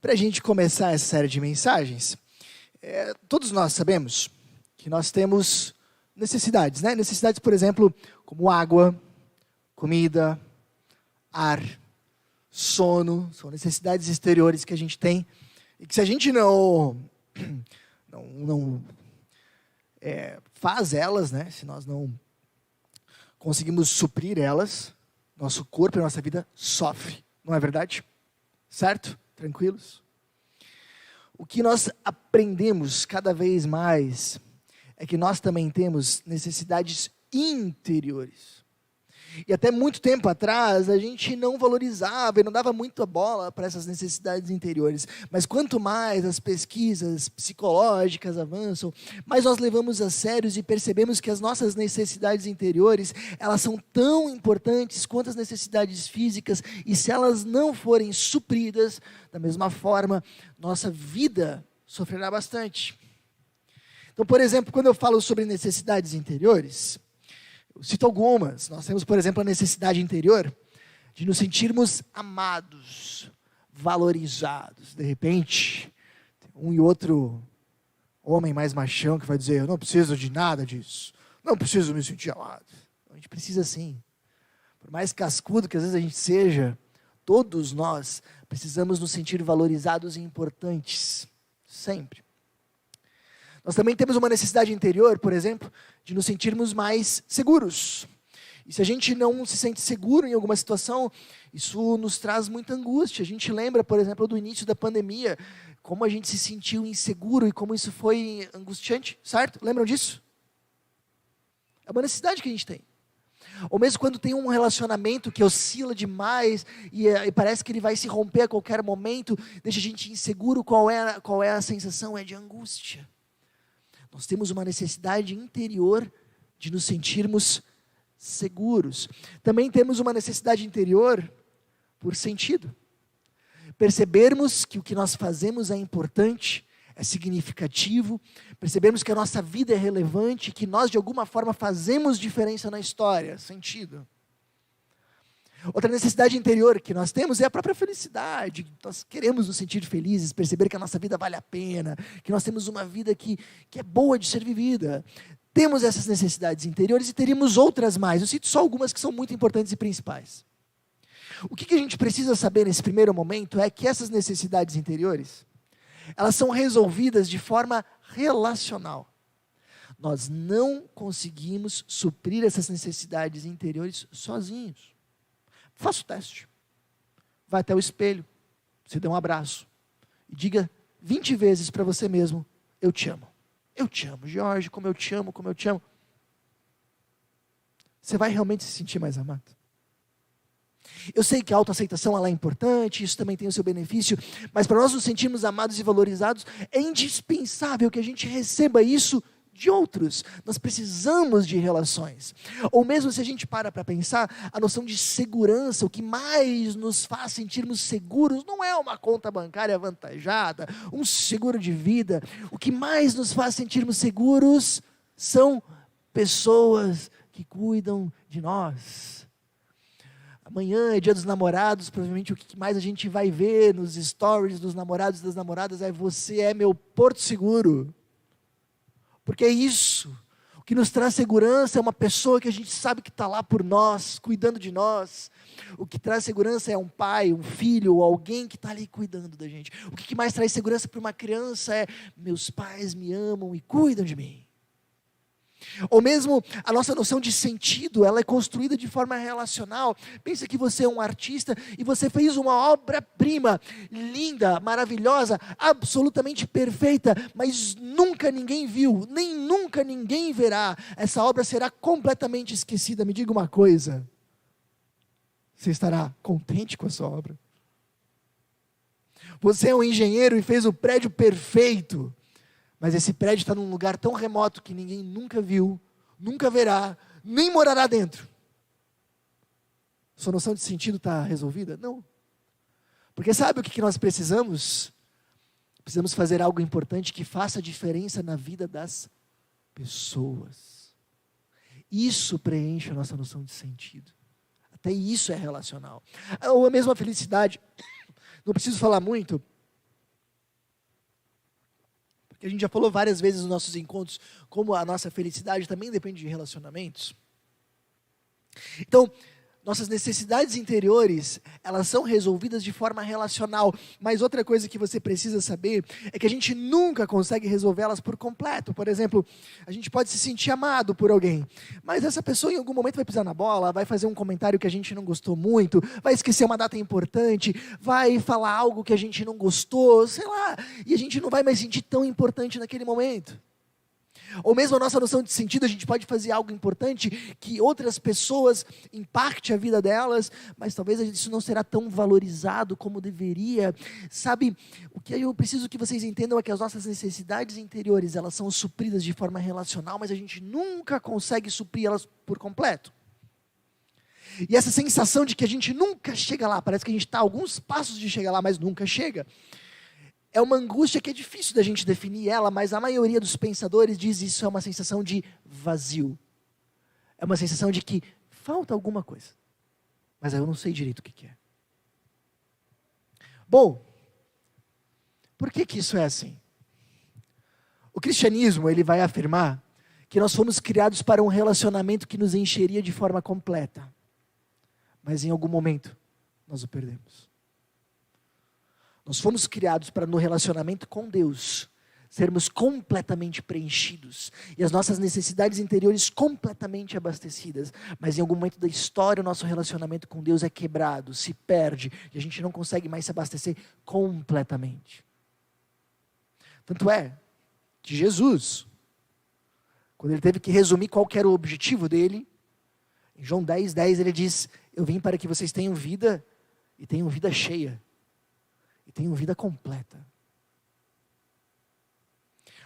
Para a gente começar essa série de mensagens, todos nós sabemos que nós temos necessidades, né? Necessidades, por exemplo, como água, comida, ar, sono, são necessidades exteriores que a gente tem e que se a gente não faz elas, né? Se nós não conseguimos suprir elas, nosso corpo e nossa vida sofre, não é verdade? Certo? Tranquilos? O que nós aprendemos cada vez mais é que nós também temos necessidades interiores. E até muito tempo atrás, a gente não valorizava e não dava muita bola para essas necessidades interiores. Mas quanto mais as pesquisas psicológicas avançam, mais nós levamos a sério e percebemos que as nossas necessidades interiores, elas são tão importantes quanto as necessidades físicas, e se elas não forem supridas, da mesma forma, nossa vida sofrerá bastante. Então, por exemplo, quando eu falo sobre necessidades interiores, eu cito algumas. Nós temos, por exemplo, a necessidade interior de nos sentirmos amados, valorizados. De repente, um e outro homem mais machão que vai dizer: eu não preciso de nada disso, não preciso me sentir amado. A gente precisa sim. Por mais cascudo que às vezes a gente seja, todos nós precisamos nos sentir valorizados e importantes, sempre. Nós também temos uma necessidade interior, por exemplo, de nos sentirmos mais seguros. E se a gente não se sente seguro em alguma situação, isso nos traz muita angústia. A gente lembra, por exemplo, do início da pandemia, como a gente se sentiu inseguro e como isso foi angustiante, certo? Lembram disso? É uma necessidade que a gente tem. Ou mesmo quando tem um relacionamento que oscila demais e parece que ele vai se romper a qualquer momento, deixa a gente inseguro, qual é a sensação? É de angústia. Nós temos uma necessidade interior de nos sentirmos seguros. Também temos uma necessidade interior por sentido. Percebermos que o que nós fazemos é importante, é significativo, percebermos que a nossa vida é relevante, que nós de alguma forma fazemos diferença na história, sentido. Outra necessidade interior que nós temos é a própria felicidade. Nós queremos nos sentir felizes, perceber que a nossa vida vale a pena, que nós temos uma vida que é boa de ser vivida. Temos essas necessidades interiores e teríamos outras mais. Eu cito só algumas que são muito importantes e principais. O que a gente precisa saber nesse primeiro momento é que essas necessidades interiores, elas são resolvidas de forma relacional. Nós não conseguimos suprir essas necessidades interiores sozinhos. Faça o teste. Vai até o espelho, se dê um abraço e diga 20 vezes para você mesmo: eu te amo. Eu te amo, Jorge, como eu te amo, como eu te amo. Você vai realmente se sentir mais amado. Eu sei que a autoaceitação ela é importante, isso também tem o seu benefício, mas para nós nos sentirmos amados e valorizados, é indispensável que a gente receba isso de outros. Nós precisamos de relações. Ou mesmo se a gente para pensar, a noção de segurança, o que mais nos faz sentirmos seguros, não é uma conta bancária avantajada, um seguro de vida. O que mais nos faz sentirmos seguros são pessoas que cuidam de nós. Amanhã é dia dos namorados, provavelmente o que mais a gente vai ver nos stories dos namorados e das namoradas é: você é meu porto seguro. Porque é isso, o que nos traz segurança é uma pessoa que a gente sabe que está lá por nós, cuidando de nós. O que traz segurança é um pai, um filho, ou alguém que está ali cuidando da gente. O que mais traz segurança para uma criança é: meus pais me amam e cuidam de mim. Ou mesmo a nossa noção de sentido, ela é construída de forma relacional. Pensa que você é um artista e você fez uma obra-prima, linda, maravilhosa, absolutamente perfeita, mas nunca ninguém viu, nem nunca ninguém verá. Essa obra será completamente esquecida. Me diga uma coisa: você estará contente com a sua obra? Você é um engenheiro e fez o prédio perfeito, mas esse prédio está num lugar tão remoto que ninguém nunca viu, nunca verá, nem morará dentro. Sua noção de sentido está resolvida? Não. Porque sabe o que nós precisamos? Precisamos fazer algo importante que faça diferença na vida das pessoas. Isso preenche a nossa noção de sentido. Até isso é relacional. Ou a mesma felicidade, não preciso falar muito, que a gente já falou várias vezes nos nossos encontros, como a nossa felicidade também depende de relacionamentos. Então, nossas necessidades interiores, elas são resolvidas de forma relacional. Mas outra coisa que você precisa saber é que a gente nunca consegue resolvê-las por completo. Por exemplo, a gente pode se sentir amado por alguém, mas essa pessoa em algum momento vai pisar na bola, vai fazer um comentário que a gente não gostou muito, vai esquecer uma data importante, vai falar algo que a gente não gostou, sei lá, e a gente não vai mais sentir tão importante naquele momento. Ou mesmo a nossa noção de sentido, a gente pode fazer algo importante que outras pessoas impacte a vida delas, mas talvez isso não será tão valorizado como deveria. Sabe, o que eu preciso que vocês entendam é que as nossas necessidades interiores, elas são supridas de forma relacional, mas a gente nunca consegue suprir elas por completo. E essa sensação de que a gente nunca chega lá, parece que a gente está a alguns passos de chegar lá, mas nunca chega, é uma angústia que é difícil da gente definir ela, mas a maioria dos pensadores diz isso é uma sensação de vazio. É uma sensação de que falta alguma coisa, mas eu não sei direito o que é. Bom, por que isso é assim? O cristianismo, ele vai afirmar que nós fomos criados para um relacionamento que nos encheria de forma completa, mas em algum momento nós o perdemos. Nós fomos criados para, no relacionamento com Deus, sermos completamente preenchidos e as nossas necessidades interiores completamente abastecidas. Mas em algum momento da história, o nosso relacionamento com Deus é quebrado, se perde e a gente não consegue mais se abastecer completamente. Tanto é que Jesus, quando ele teve que resumir qual que era o objetivo dele, em João 10:10 ele diz: eu vim para que vocês tenham vida e tenham vida cheia. E tenham vida completa.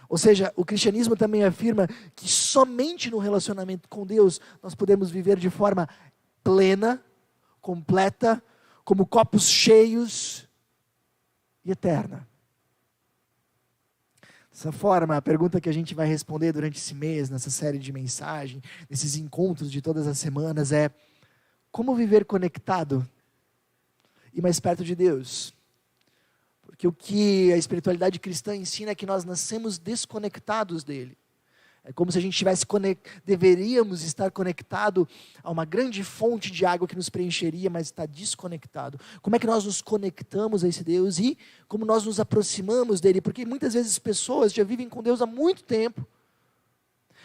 Ou seja, o cristianismo também afirma que somente no relacionamento com Deus nós podemos viver de forma plena, completa, como copos cheios e eterna. Dessa forma, a pergunta que a gente vai responder durante esse mês, nessa série de mensagem, nesses encontros de todas as semanas é: como viver conectado e mais perto de Deus? Porque o que a espiritualidade cristã ensina é que nós nascemos desconectados dele. É como se a gente deveríamos estar conectado a uma grande fonte de água que nos preencheria, mas está desconectado. Como é que nós nos conectamos a esse Deus e como nós nos aproximamos dele? Porque muitas vezes pessoas já vivem com Deus há muito tempo,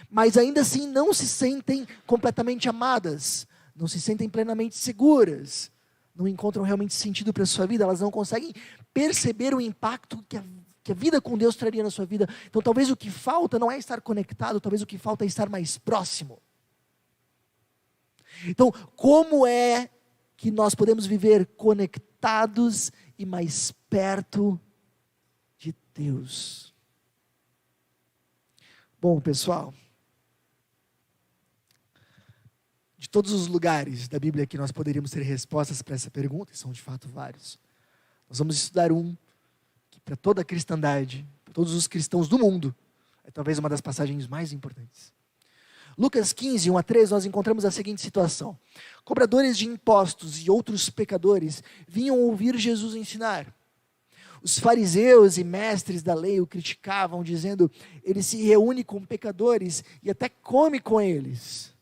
mas ainda assim não se sentem completamente amadas, não se sentem plenamente seguras, não encontram realmente sentido para a sua vida, elas não conseguem perceber o impacto que a vida com Deus traria na sua vida. Então talvez o que falta não é estar conectado, talvez o que falta é estar mais próximo. Então, como é que nós podemos viver conectados e mais perto de Deus? Bom, pessoal, de todos os lugares da Bíblia que nós poderíamos ter respostas para essa pergunta, e são de fato vários, nós vamos estudar um que para toda a cristandade, para todos os cristãos do mundo, é talvez uma das passagens mais importantes. Lucas 15, 1-3, nós encontramos a seguinte situação: cobradores de impostos e outros pecadores vinham ouvir Jesus ensinar. Os fariseus e mestres da lei o criticavam, dizendo: ele se reúne com pecadores e até come com eles.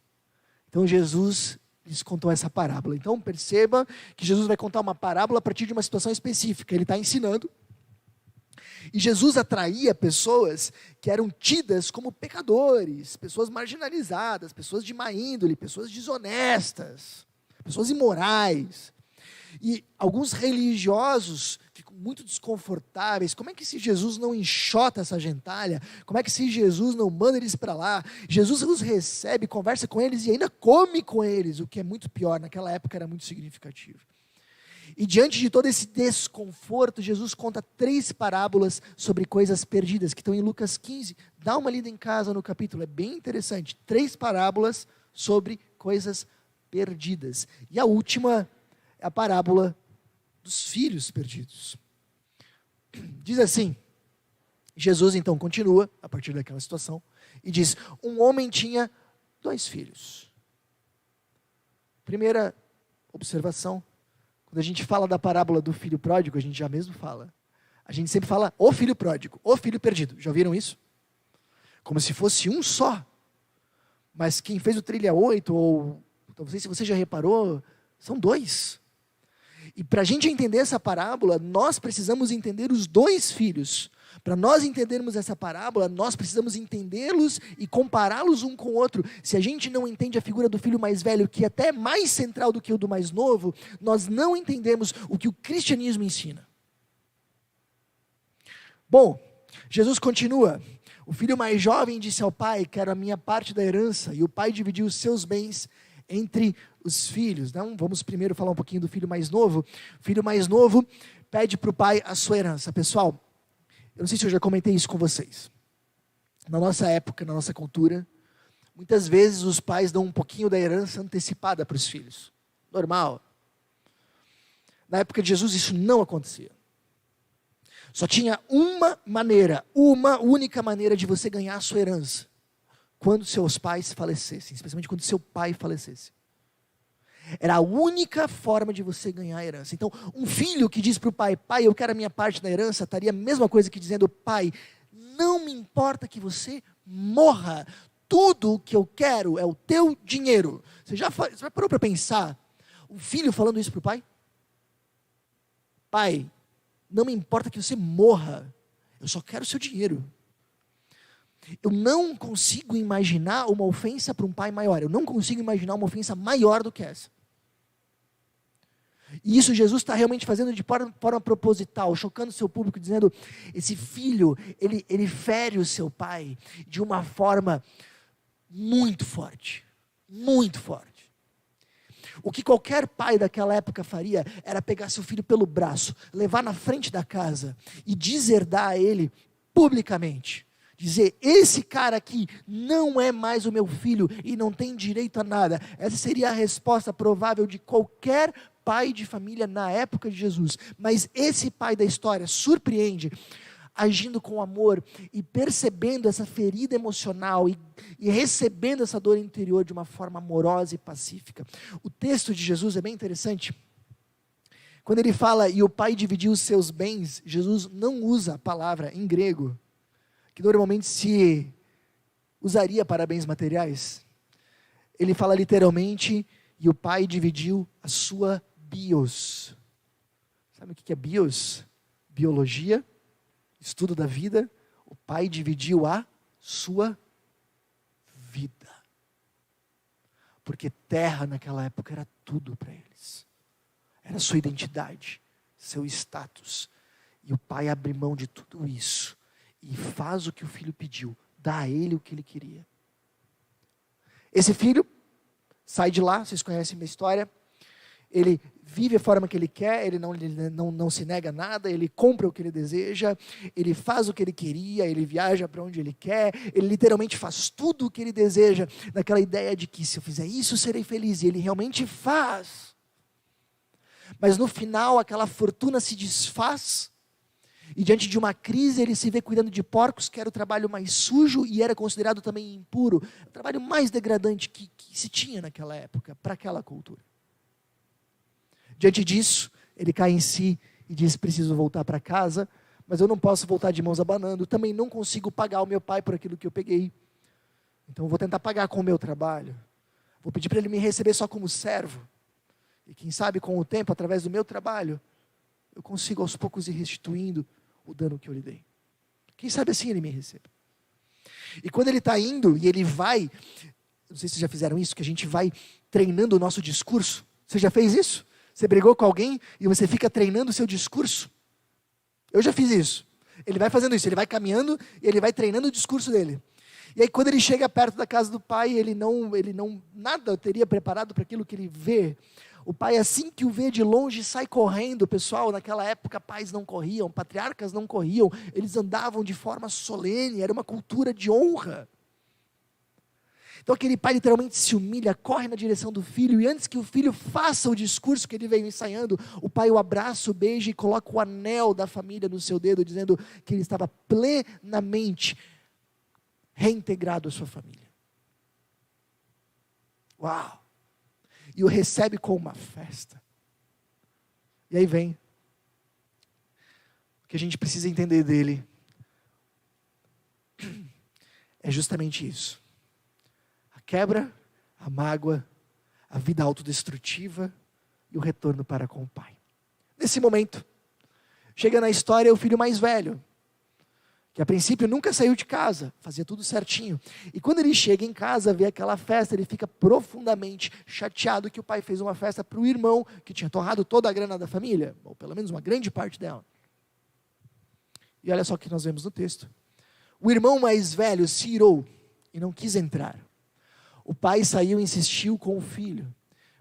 Então Jesus lhes contou essa parábola. Então perceba que Jesus vai contar uma parábola a partir de uma situação específica. Ele está ensinando. E Jesus atraía pessoas que eram tidas como pecadores, pessoas marginalizadas, pessoas de má índole, pessoas desonestas, pessoas imorais. E alguns religiosos ficam muito desconfortáveis. Como é que se Jesus não enxota essa gentalha? Como é que se Jesus não manda eles para lá? Jesus os recebe, conversa com eles e ainda come com eles, o que é muito pior, naquela época era muito significativo. E diante de todo esse desconforto, Jesus conta 3 parábolas sobre coisas perdidas, que estão em Lucas 15. Dá uma lida em casa no capítulo, é bem interessante. 3 parábolas sobre coisas perdidas. E a última é a parábola dos filhos perdidos. Diz assim, Jesus então continua, a partir daquela situação, e diz: um homem tinha 2 filhos. Primeira observação, quando a gente fala da parábola do filho pródigo, a gente já mesmo fala, A gente sempre fala o filho pródigo, o filho perdido. Já ouviram isso? Como se fosse um só. Mas quem fez o trilha 8, ou não sei se você já reparou, são dois. E para a gente entender essa parábola, nós precisamos entender os dois filhos. Para nós entendermos essa parábola, nós precisamos entendê-los e compará-los um com o outro. Se a gente não entende a figura do filho mais velho, que é até mais central do que o do mais novo, nós não entendemos o que o cristianismo ensina. Bom, Jesus continua. O filho mais jovem disse ao pai: quero a minha parte da herança. E o pai dividiu os seus bens entre os filhos. Então, vamos primeiro falar um pouquinho do filho mais novo. O filho mais novo pede para o pai a sua herança. Pessoal, eu não sei se eu já comentei isso com vocês. Na nossa época, na nossa cultura, muitas vezes os pais dão um pouquinho da herança antecipada para os filhos. Normal. Na época de Jesus isso não acontecia. Só tinha uma única maneira de você ganhar a sua herança. Quando seus pais falecessem, especialmente quando seu pai falecesse. Era a única forma de você ganhar a herança. Então, um filho que diz para o pai: pai, eu quero a minha parte da herança, estaria a mesma coisa que dizendo: pai, não me importa que você morra, tudo o que eu quero é o teu dinheiro. Você já parou para pensar um filho falando isso para o pai? Pai, não me importa que você morra, eu só quero o seu dinheiro. Eu não consigo imaginar uma ofensa para um pai maior. Eu não consigo imaginar uma ofensa maior do que essa. E isso Jesus está realmente fazendo de forma proposital, chocando o seu público, dizendo: esse filho, ele fere o seu pai de uma forma muito forte. Muito forte. O que qualquer pai daquela época faria era pegar seu filho pelo braço, levar na frente da casa e deserdar ele publicamente. Dizer: esse cara aqui não é mais o meu filho e não tem direito a nada. Essa seria a resposta provável de qualquer pai de família na época de Jesus. Mas esse pai da história surpreende, agindo com amor e percebendo essa ferida emocional e recebendo essa dor interior de uma forma amorosa e pacífica. O texto de Jesus é bem interessante. Quando ele fala: e o pai dividiu os seus bens, Jesus não usa a palavra em grego, que normalmente se usaria para bens materiais. Ele fala literalmente: e o pai dividiu a sua bios. Sabe o que é bios? Biologia, estudo da vida. O pai dividiu a sua vida. Porque terra naquela época era tudo para eles. Era sua identidade, seu status. E o pai abre mão de tudo isso e faz o que o filho pediu, dá a ele o que ele queria. Esse filho sai de lá, vocês conhecem a minha história, ele vive a forma que ele quer, ele não se nega a nada, ele compra o que ele deseja, ele faz o que ele queria, ele viaja para onde ele quer, ele literalmente faz tudo o que ele deseja, naquela ideia de que se eu fizer isso, serei feliz, e ele realmente faz. Mas no final, aquela fortuna se desfaz, e diante de uma crise, ele se vê cuidando de porcos, que era o trabalho mais sujo e era considerado também impuro, o trabalho mais degradante que se tinha naquela época, para aquela cultura. Diante disso, ele cai em si e diz: preciso voltar para casa, mas eu não posso voltar de mãos abanando, também não consigo pagar o meu pai por aquilo que eu peguei, então eu vou tentar pagar com o meu trabalho, vou pedir para ele me receber só como servo, e quem sabe com o tempo, através do meu trabalho, eu consigo aos poucos ir restituindo o dano que eu lhe dei. Quem sabe assim ele me recebe. E quando ele está indo, e ele vai, não sei se vocês já fizeram isso, que a gente vai treinando o nosso discurso. Você já fez isso? Você brigou com alguém e você fica treinando o seu discurso? Eu já fiz isso. Ele vai fazendo isso, ele vai caminhando e ele vai treinando o discurso dele. E aí quando ele chega perto da casa do pai, ele não nada teria preparado para aquilo que ele vê. O pai, assim que o vê de longe, sai correndo. Pessoal, naquela época pais não corriam, patriarcas não corriam, eles andavam de forma solene, era uma cultura de honra. Então aquele pai literalmente se humilha, corre na direção do filho, e antes que o filho faça o discurso que ele veio ensaiando, o pai o abraça, o beija e coloca o anel da família no seu dedo, dizendo que ele estava plenamente reintegrado à sua família. Uau! E o recebe com uma festa. E aí vem que a gente precisa entender dele é justamente isso. A quebra, a mágoa, a vida autodestrutiva e o retorno para com o pai. Nesse momento, chega na história o filho mais velho, que a princípio nunca saiu de casa, fazia tudo certinho. E quando ele chega em casa, vê aquela festa, ele fica profundamente chateado que o pai fez uma festa para o irmão, que tinha torrado toda a grana da família, ou pelo menos uma grande parte dela. E olha só o que nós vemos no texto. O irmão mais velho se irou e não quis entrar. O pai saiu e insistiu com o filho,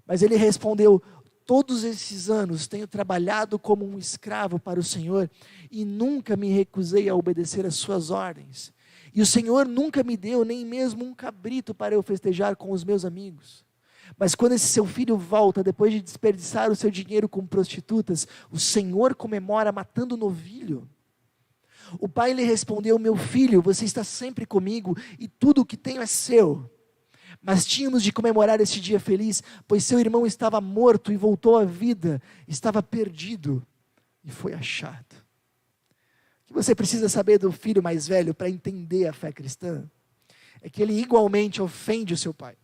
mas ele respondeu: todos esses anos tenho trabalhado como um escravo para o Senhor e nunca me recusei a obedecer às suas ordens. E o Senhor nunca me deu nem mesmo um cabrito para eu festejar com os meus amigos. Mas quando esse seu filho volta, depois de desperdiçar o seu dinheiro com prostitutas, o Senhor comemora matando um novilho. O pai lhe respondeu: meu filho, você está sempre comigo e tudo o que tenho é seu. Mas tínhamos de comemorar este dia feliz, pois seu irmão estava morto e voltou à vida, estava perdido e foi achado. O que você precisa saber do filho mais velho para entender a fé cristã é que ele igualmente ofende o seu pai.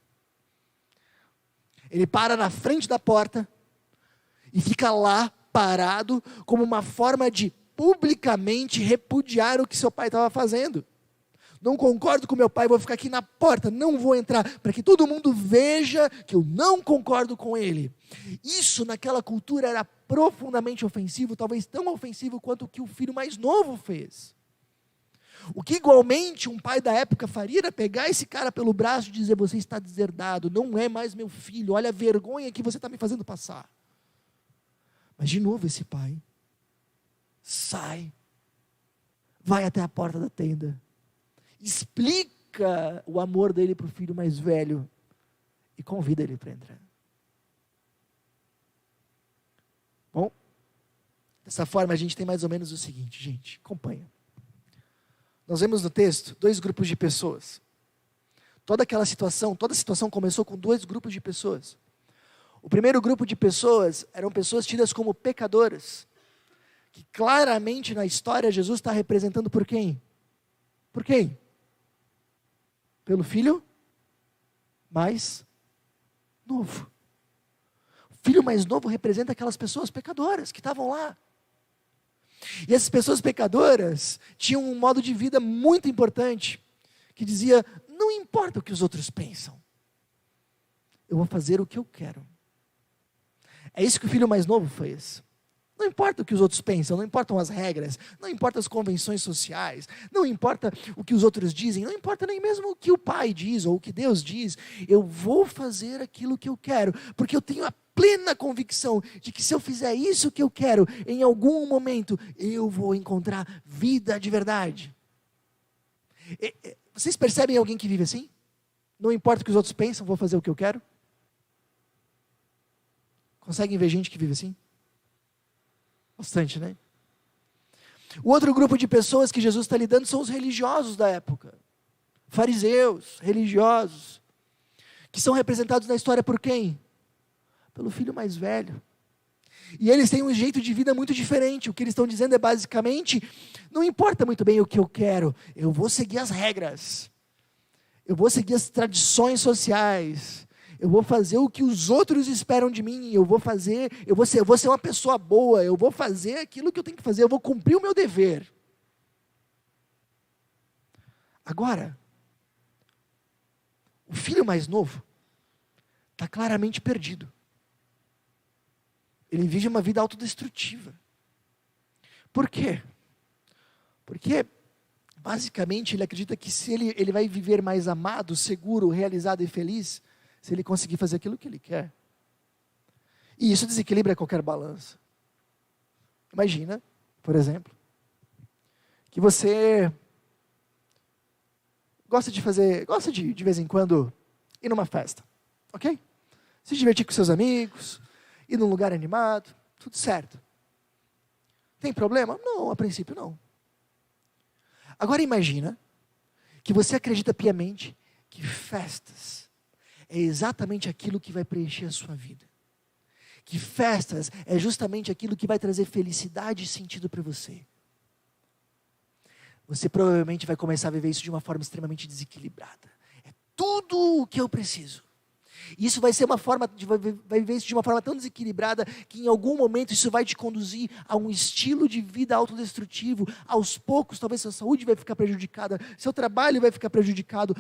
Ele para na frente da porta e fica lá parado como uma forma de publicamente repudiar o que seu pai estava fazendo. Não concordo com meu pai, vou ficar aqui na porta, não vou entrar, para que todo mundo veja que eu não concordo com ele. Isso naquela cultura era profundamente ofensivo, talvez tão ofensivo quanto o que o filho mais novo fez. O que igualmente um pai da época faria era pegar esse cara pelo braço e dizer: você está deserdado, não é mais meu filho, olha a vergonha que você está me fazendo passar. Mas de novo esse pai sai, vai até a porta da tenda, explica o amor dele para o filho mais velho e convida ele para entrar. Bom, dessa forma a gente tem mais ou menos o seguinte, gente, acompanha. Nós vemos no texto 2 grupos de pessoas. Toda a situação começou com 2 grupos de pessoas. O primeiro grupo de pessoas eram pessoas tidas como pecadoras, que claramente na história Jesus está representando por quem? Por quem? Pelo filho mais novo. O filho mais novo representa aquelas pessoas pecadoras que estavam lá. E essas pessoas pecadoras tinham um modo de vida muito importante, que dizia: não importa o que os outros pensam, eu vou fazer o que eu quero. É isso que o filho mais novo fez. Não importa o que os outros pensam, não importam as regras, não importa as convenções sociais, não importa o que os outros dizem, não importa nem mesmo o que o pai diz ou o que Deus diz. Eu vou fazer aquilo que eu quero, porque eu tenho a plena convicção de que se eu fizer isso que eu quero, em algum momento eu vou encontrar vida de verdade. Vocês percebem alguém que vive assim? Não importa o que os outros pensam, vou fazer o que eu quero? Conseguem ver gente que vive assim? Bastante, né? O outro grupo de pessoas que Jesus está lidando são os religiosos da época. Fariseus, religiosos, que são representados na história por quem? Pelo filho mais velho. E eles têm um jeito de vida muito diferente. O que eles estão dizendo é basicamente: não importa muito bem o que eu quero, eu vou seguir as regras, eu vou seguir as tradições sociais, eu vou fazer o que os outros esperam de mim, eu vou ser uma pessoa boa, eu vou fazer aquilo que eu tenho que fazer, eu vou cumprir o meu dever. Agora, o filho mais novo está claramente perdido. Ele vive uma vida autodestrutiva. Por quê? Porque, basicamente, ele acredita que se ele vai viver mais amado, seguro, realizado e feliz, se ele conseguir fazer aquilo que ele quer. E isso desequilibra qualquer balança. Imagina, por exemplo, que você gosta de vez em quando, ir numa festa, ok? Se divertir com seus amigos, ir num lugar animado, tudo certo. Tem problema? Não, a princípio não. Agora imagina que você acredita piamente que festas é exatamente aquilo que vai preencher a sua vida. Que festas é justamente aquilo que vai trazer felicidade e sentido para você. você provavelmente vai começar a viver isso de uma forma extremamente desequilibrada. É tudo o que eu preciso. E isso vai ser uma forma, vai viver isso de uma forma tão desequilibrada, que em algum momento isso vai te conduzir a um estilo de vida autodestrutivo. Aos poucos, talvez sua saúde vai ficar prejudicada, seu trabalho vai ficar prejudicado,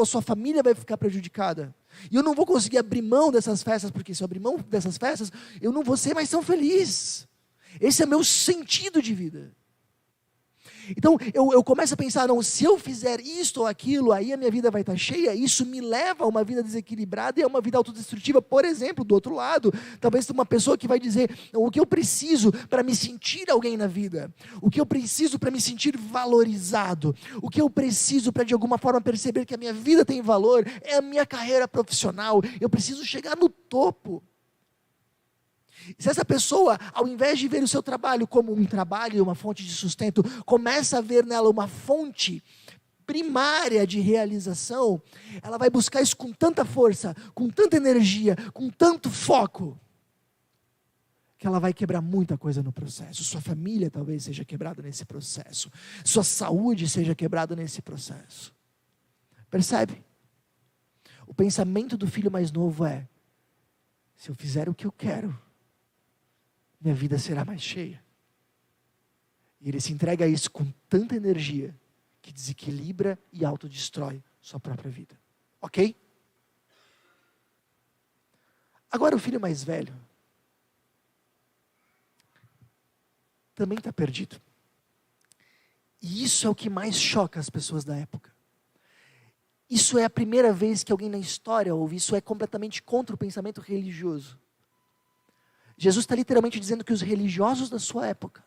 sua família vai ficar prejudicada. E eu não vou conseguir abrir mão dessas festas, porque se eu abrir mão dessas festas, eu não vou ser mais tão feliz. Esse é meu sentido de vida. Então, eu começo a pensar, não, se eu fizer isto ou aquilo, aí a minha vida vai estar cheia, isso me leva a uma vida desequilibrada e a uma vida autodestrutiva. Por exemplo, do outro lado, talvez uma pessoa que vai dizer, o que eu preciso para me sentir alguém na vida, o que eu preciso para me sentir valorizado, o que eu preciso para de alguma forma perceber que a minha vida tem valor, é a minha carreira profissional, eu preciso chegar no topo. Se essa pessoa, ao invés de ver o seu trabalho como um trabalho e uma fonte de sustento, começa a ver nela uma fonte primária de realização, ela vai buscar isso com tanta força, com tanta energia, com tanto foco, que ela vai quebrar muita coisa no processo. Sua família talvez seja quebrada nesse processo, sua saúde seja quebrada nesse processo. Percebe? O pensamento do filho mais novo é: se eu fizer o que eu quero, minha vida será mais cheia. E ele se entrega a isso com tanta energia, que desequilibra e autodestrói sua própria vida. Ok? Agora o filho mais velho também está perdido. E isso é o que mais choca as pessoas da época. Isso é a primeira vez que alguém na história ouve, isso é completamente contra o pensamento religioso. Jesus está literalmente dizendo que os religiosos da sua época,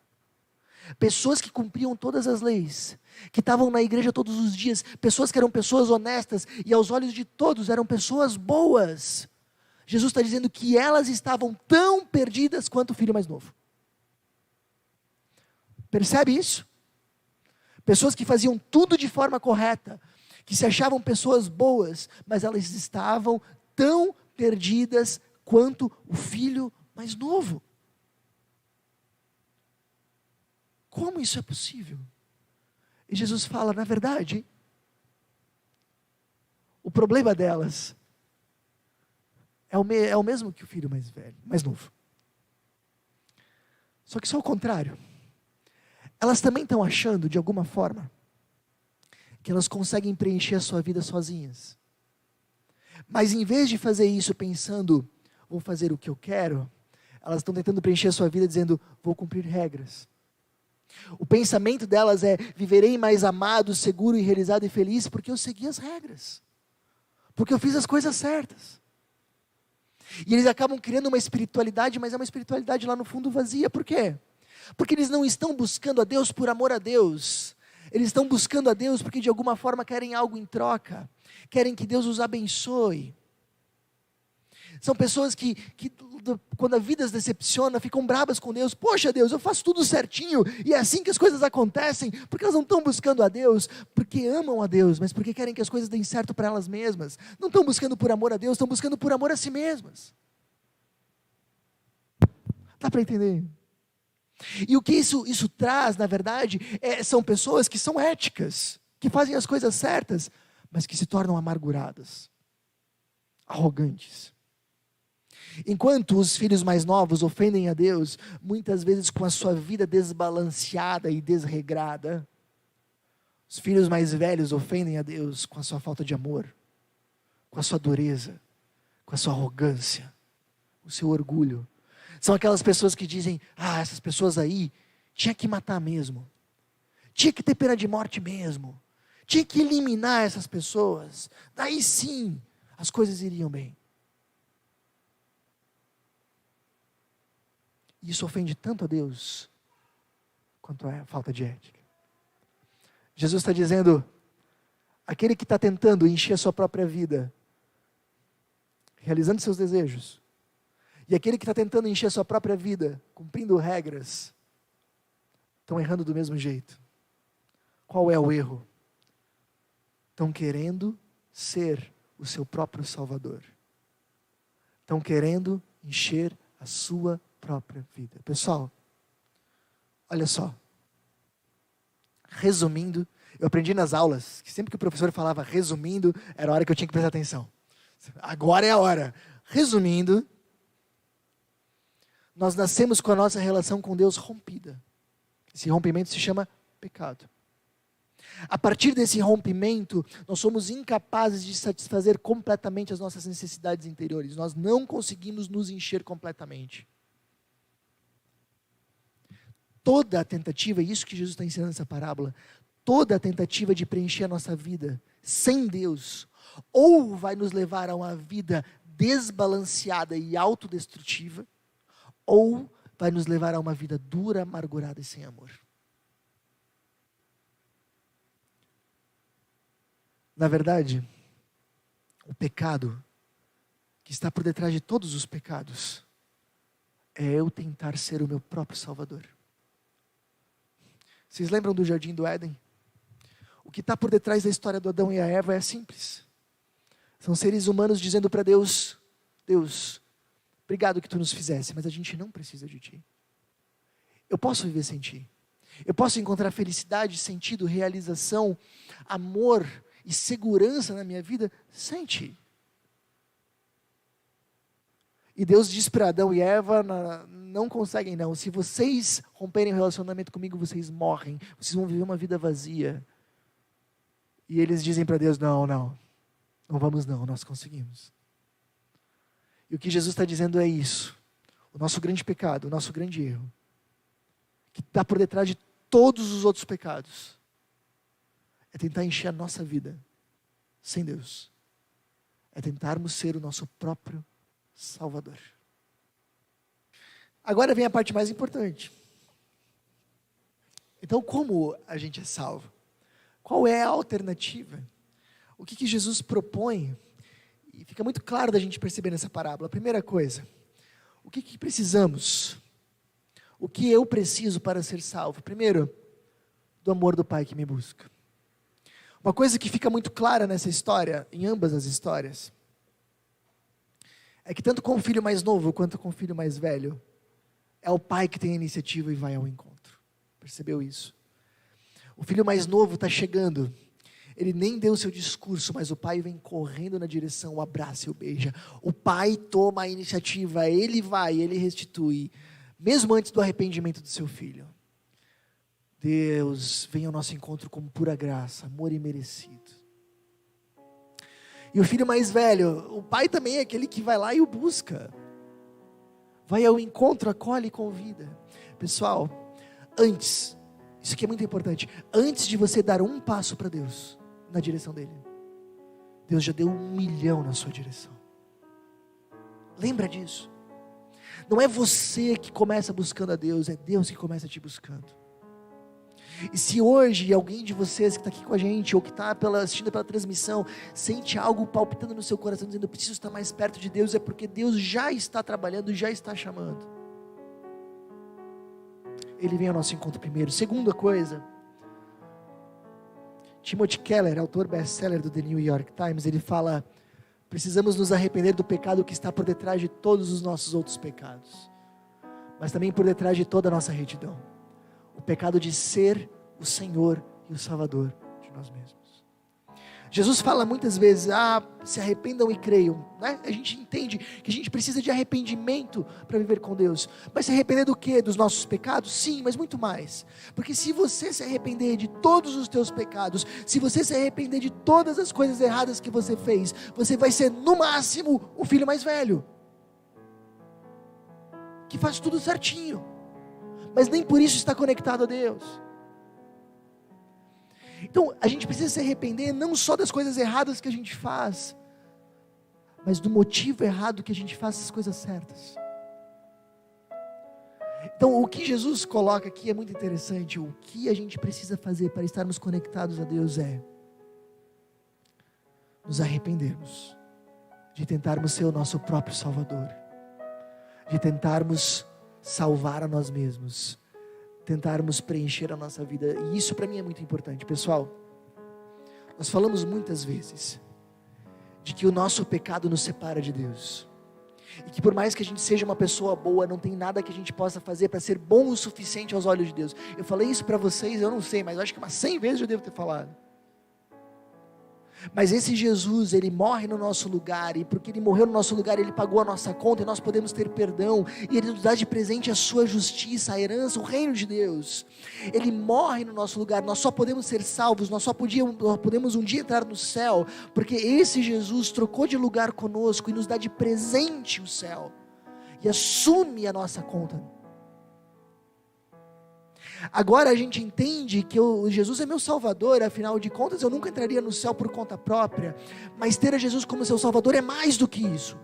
pessoas que cumpriam todas as leis, que estavam na igreja todos os dias, pessoas que eram pessoas honestas e aos olhos de todos eram pessoas boas, Jesus está dizendo que elas estavam tão perdidas quanto o filho mais novo. Percebe isso? Pessoas que faziam tudo de forma correta, que se achavam pessoas boas, mas elas estavam tão perdidas quanto o filho mais novo. Como isso é possível? E Jesus fala, na verdade, o problema delas é o mesmo que o filho mais velho, mais novo. Só que só o contrário. Elas também estão achando, de alguma forma, que elas conseguem preencher a sua vida sozinhas. Mas em vez de fazer isso pensando, vou fazer o que eu quero, elas estão tentando preencher a sua vida dizendo, vou cumprir regras. O pensamento delas é, viverei mais amado, seguro e realizado e feliz porque eu segui as regras. Porque eu fiz as coisas certas. E eles acabam criando uma espiritualidade, mas é uma espiritualidade lá no fundo vazia. Por quê? Porque eles não estão buscando a Deus por amor a Deus. Eles estão buscando a Deus porque de alguma forma querem algo em troca. Querem que Deus os abençoe. São pessoas que quando a vida as decepciona, ficam bravas com Deus. Poxa Deus, eu faço tudo certinho, e é assim que as coisas acontecem, porque elas não estão buscando a Deus, porque amam a Deus, mas porque querem que as coisas deem certo para elas mesmas. Não estão buscando por amor a Deus, estão buscando por amor a si mesmas. Dá para entender? E o que isso traz, na verdade, são pessoas que são éticas, que fazem as coisas certas, mas que se tornam amarguradas, arrogantes. Enquanto os filhos mais novos ofendem a Deus, muitas vezes com a sua vida desbalanceada e desregrada, os filhos mais velhos ofendem a Deus com a sua falta de amor, com a sua dureza, com a sua arrogância, o seu orgulho. São aquelas pessoas que dizem, essas pessoas aí, tinha que matar mesmo, tinha que ter pena de morte mesmo, tinha que eliminar essas pessoas, daí sim, as coisas iriam bem. Isso ofende tanto a Deus, quanto a falta de ética. Jesus está dizendo, aquele que está tentando encher a sua própria vida, realizando seus desejos, e aquele que está tentando encher a sua própria vida, cumprindo regras, estão errando do mesmo jeito. Qual é o erro? Estão querendo ser o seu próprio Salvador. Estão querendo encher a sua própria vida. Pessoal, olha só. Resumindo, eu aprendi nas aulas que sempre que o professor falava resumindo, era a hora que eu tinha que prestar atenção. Agora é a hora. Resumindo, nós nascemos com a nossa relação com Deus rompida. Esse rompimento se chama pecado. A partir desse rompimento, nós somos incapazes de satisfazer completamente as nossas necessidades interiores. Nós não conseguimos nos encher completamente. Toda a tentativa, e isso que Jesus está ensinando nessa parábola, toda a tentativa de preencher a nossa vida sem Deus, ou vai nos levar a uma vida desbalanceada e autodestrutiva, ou vai nos levar a uma vida dura, amargurada e sem amor. Na verdade, o pecado que está por detrás de todos os pecados é eu tentar ser o meu próprio Salvador. Vocês lembram do Jardim do Éden? O que está por detrás da história do Adão e a Eva é simples. São seres humanos dizendo para Deus, Deus, obrigado que tu nos fizesse, mas a gente não precisa de ti. Eu posso viver sem ti. Eu posso encontrar felicidade, sentido, realização, amor e segurança na minha vida sem ti. E Deus diz para Adão e Eva, não conseguem não. Se vocês romperem o relacionamento comigo, vocês morrem. Vocês vão viver uma vida vazia. E eles dizem para Deus, não vamos não, nós conseguimos. E o que Jesus está dizendo é isso. O nosso grande pecado, o nosso grande erro, que está por detrás de todos os outros pecados, é tentar encher a nossa vida sem Deus. É tentarmos ser o nosso próprio Salvador. Agora vem a parte mais importante. Então, como a gente é salvo? Qual é a alternativa? O que Jesus propõe? E fica muito claro da gente perceber nessa parábola. A primeira coisa, o que precisamos? O que eu preciso para ser salvo? Primeiro, do amor do Pai que me busca. Uma coisa que fica muito clara nessa história, em ambas as histórias, é que tanto com o filho mais novo quanto com o filho mais velho, é o pai que tem a iniciativa e vai ao encontro. Percebeu isso? O filho mais novo está chegando, ele nem deu o seu discurso, mas o pai vem correndo na direção, o abraça e o beija. O pai toma a iniciativa, ele vai, ele restitui, mesmo antes do arrependimento do seu filho. Deus vem ao nosso encontro com pura graça, amor imerecido. E o filho mais velho, o pai também é aquele que vai lá e o busca. Vai ao encontro, acolhe e convida. Pessoal, antes, isso aqui é muito importante, antes de você dar um passo para Deus, na direção dele, Deus já deu 1 milhão na sua direção. Lembra disso? Não é você que começa buscando a Deus, é Deus que começa te buscando. E se hoje alguém de vocês que está aqui com a gente, ou que está assistindo pela transmissão, sente algo palpitando no seu coração, dizendo, eu preciso estar mais perto de Deus, é porque Deus já está trabalhando, já está chamando. Ele vem ao nosso encontro primeiro. Segunda coisa, Timothy Keller, autor best-seller do The New York Times, ele fala, precisamos nos arrepender do pecado que está por detrás de todos os nossos outros pecados, mas também por detrás de toda a nossa retidão. O pecado de ser o Senhor e o Salvador de nós mesmos. Jesus fala muitas vezes, se arrependam e creiam, né? A gente entende que a gente precisa de arrependimento para viver com Deus. Mas se arrepender do quê? Dos nossos pecados? Sim, mas muito mais. Porque se você se arrepender de todos os teus pecados, se você se arrepender de todas as coisas erradas que você fez, você vai ser no máximo o filho mais velho, que faz tudo certinho, mas nem por isso está conectado a Deus. Então, a gente precisa se arrepender não só das coisas erradas que a gente faz, mas do motivo errado que a gente faz as coisas certas. Então, o que Jesus coloca aqui é muito interessante. O que a gente precisa fazer para estarmos conectados a Deus é nos arrependermos de tentarmos ser o nosso próprio Salvador, de tentarmos salvar a nós mesmos, tentarmos preencher a nossa vida. E isso para mim é muito importante. Pessoal, nós falamos muitas vezes de que o nosso pecado nos separa de Deus, E que por mais que a gente seja uma pessoa boa, não tem nada que a gente possa fazer para ser bom o suficiente aos olhos de Deus. Eu falei isso para vocês, eu não sei, mas eu acho que umas 100 vezes eu devo ter falado. Mas esse Jesus, ele morre no nosso lugar, e porque ele morreu no nosso lugar, ele pagou a nossa conta, e nós podemos ter perdão, e ele nos dá de presente a sua justiça, a herança, o reino de Deus. Ele morre no nosso lugar, nós só podemos ser salvos, nós podemos um dia entrar no céu, porque esse Jesus trocou de lugar conosco, e nos dá de presente o céu, e assume a nossa conta. Agora a gente entende que Jesus é meu Salvador, afinal de contas eu nunca entraria no céu por conta própria, mas ter a Jesus como seu Salvador é mais do que isso.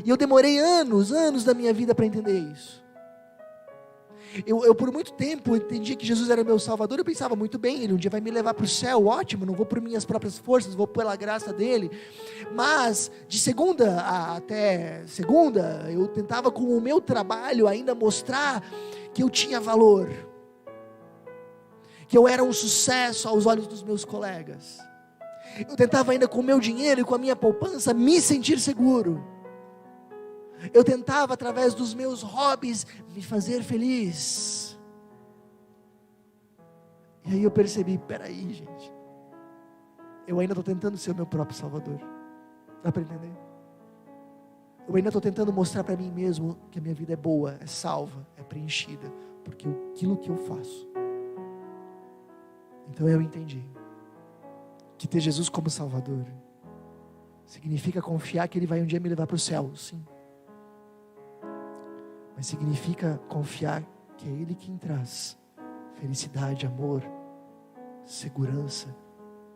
E eu demorei anos da minha vida para entender isso. Eu por muito tempo entendi que Jesus era meu Salvador, eu pensava, muito bem, Ele um dia vai me levar para o céu, ótimo, não vou por minhas próprias forças, vou pela graça dEle. Mas de segunda até segunda, eu tentava com o meu trabalho ainda mostrar que eu tinha valor, que eu era um sucesso aos olhos dos meus colegas. Eu tentava ainda com o meu dinheiro e com a minha poupança me sentir seguro. Eu tentava através dos meus hobbies me fazer feliz. E aí eu percebi, peraí gente, eu ainda estou tentando ser o meu próprio Salvador. Dá para entender? Eu ainda estou tentando mostrar para mim mesmo que a minha vida é boa, é salva, é preenchida, porque aquilo que eu faço. Então eu entendi que ter Jesus como Salvador significa confiar que Ele vai um dia me levar para o céu, sim. Mas significa confiar que é Ele quem traz felicidade, amor, segurança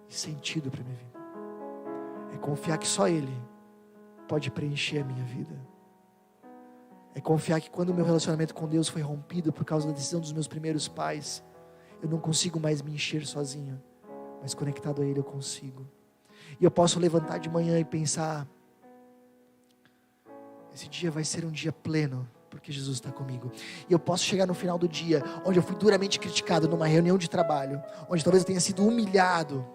e sentido para a minha vida. É confiar que só Ele pode preencher a minha vida. É confiar que quando o meu relacionamento com Deus foi rompido por causa da decisão dos meus primeiros pais, eu não consigo mais me encher sozinho, mas conectado a Ele eu consigo. E eu posso levantar de manhã e pensar, esse dia vai ser um dia pleno, porque Jesus está comigo. E eu posso chegar no final do dia, onde eu fui duramente criticado numa reunião de trabalho, onde talvez eu tenha sido humilhado,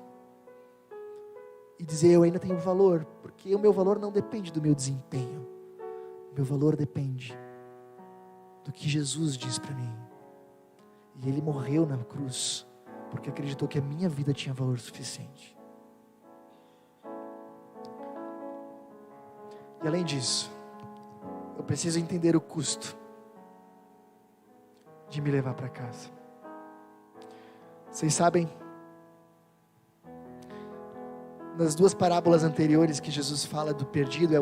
e dizer, eu ainda tenho valor, porque o meu valor não depende do meu desempenho, o meu valor depende do que Jesus diz para mim. E Ele morreu na cruz, porque acreditou que a minha vida tinha valor suficiente. E além disso, eu preciso entender o custo de me levar para casa. Vocês sabem, nas duas parábolas anteriores que Jesus fala do perdido,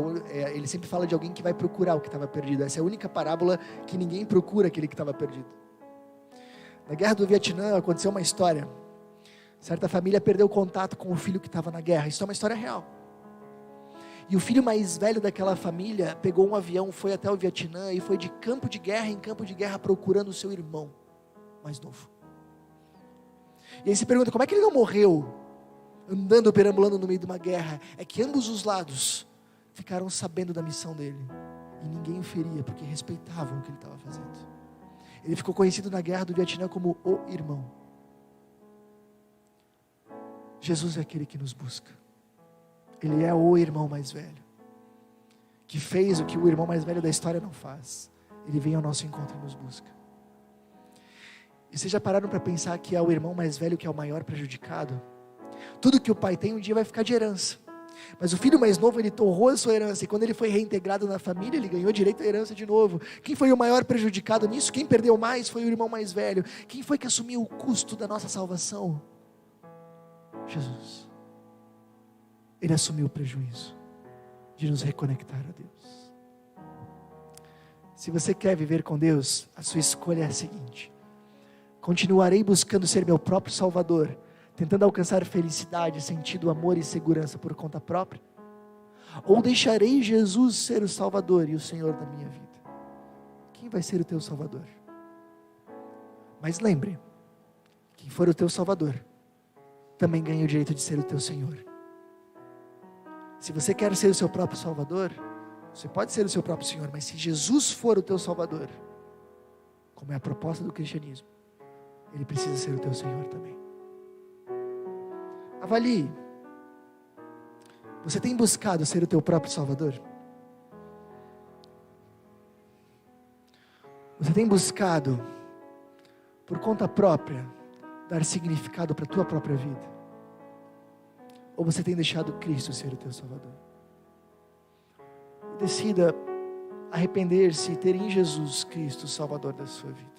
ele sempre fala de alguém que vai procurar o que estava perdido. Essa é a única parábola que ninguém procura aquele que estava perdido. Na guerra do Vietnã aconteceu uma história. Certa família perdeu contato com o filho que estava na guerra. Isso é uma história real. E o filho mais velho daquela família pegou um avião, foi até o Vietnã e foi de campo de guerra em campo de guerra procurando o seu irmão mais novo. E aí se pergunta, como é que ele não morreu andando, perambulando no meio de uma guerra? É que ambos os lados ficaram sabendo da missão dele e ninguém o feria, porque respeitavam o que ele estava fazendo. Ele ficou conhecido na guerra do Vietnã como o irmão. Jesus é aquele que nos busca. Ele é o irmão mais velho, que fez o que o irmão mais velho da história não faz. Ele vem ao nosso encontro e nos busca. E vocês já pararam para pensar que é o irmão mais velho que é o maior prejudicado? Tudo que o pai tem um dia vai ficar de herança, mas o filho mais novo, ele torrou a sua herança, e quando ele foi reintegrado na família, ele ganhou direito à herança de novo. Quem foi o maior prejudicado nisso? Quem perdeu mais foi o irmão mais velho. Quem foi que assumiu o custo da nossa salvação? Jesus. Ele assumiu o prejuízo de nos reconectar a Deus. Se você quer viver com Deus, a sua escolha é a seguinte: continuarei buscando ser meu próprio Salvador, tentando alcançar felicidade, sentido, amor e segurança por conta própria? Ou deixarei Jesus ser o Salvador e o Senhor da minha vida? Quem vai ser o teu Salvador? Mas lembre, quem for o teu Salvador, também ganha o direito de ser o teu Senhor. Se você quer ser o seu próprio Salvador, você pode ser o seu próprio Senhor, mas se Jesus for o teu Salvador, como é a proposta do cristianismo, Ele precisa ser o teu Senhor também. Avalie. Você tem buscado ser o teu próprio Salvador? Você tem buscado, por conta própria, dar significado para a tua própria vida? Ou você tem deixado Cristo ser o teu Salvador? Decida arrepender-se e ter em Jesus Cristo o Salvador da sua vida.